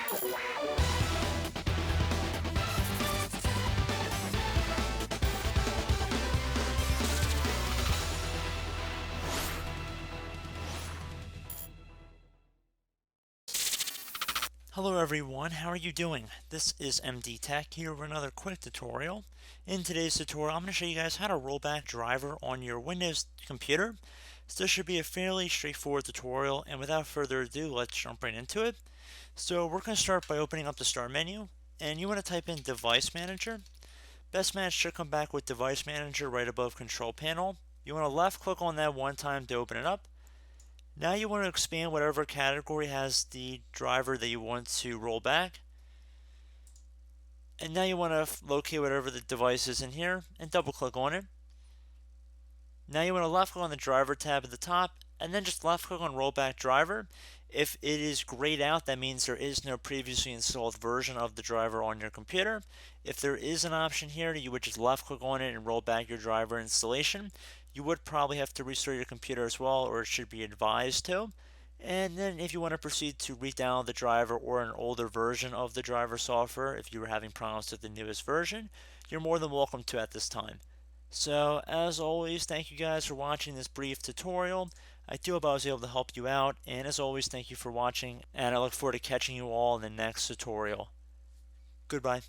Hello everyone, how are you doing? This is MD Tech here with another quick tutorial. In today's tutorial, I'm going to show you guys how to roll back driver on your Windows computer. So this should be a fairly straightforward tutorial, and without further ado, let's jump right into it. So we're going to start by opening up the Start menu, and you want to type in Device Manager. Best Match should come back with Device Manager right above Control Panel. You want to left click on that one time to open it up. Now you want to expand whatever category has the driver that you want to roll back. And now you want to locate whatever the device is in here and double click on it. Now you want to left click on the driver tab at the top and then just left click on rollback driver. If it is grayed out, that means there is no previously installed version of the driver on your computer. If there is an option here, you would just left click on it and roll back your driver installation. You would probably have to restart your computer as well, or it should be advised to. And then if you want to proceed to re-download the driver or an older version of the driver software, if you were having problems with the newest version, you're more than welcome to at this time. So as always, thank you guys for watching this brief tutorial. I do hope I was able to help you out, and as always, thank you for watching, and I look forward to catching you all in the next tutorial. Goodbye.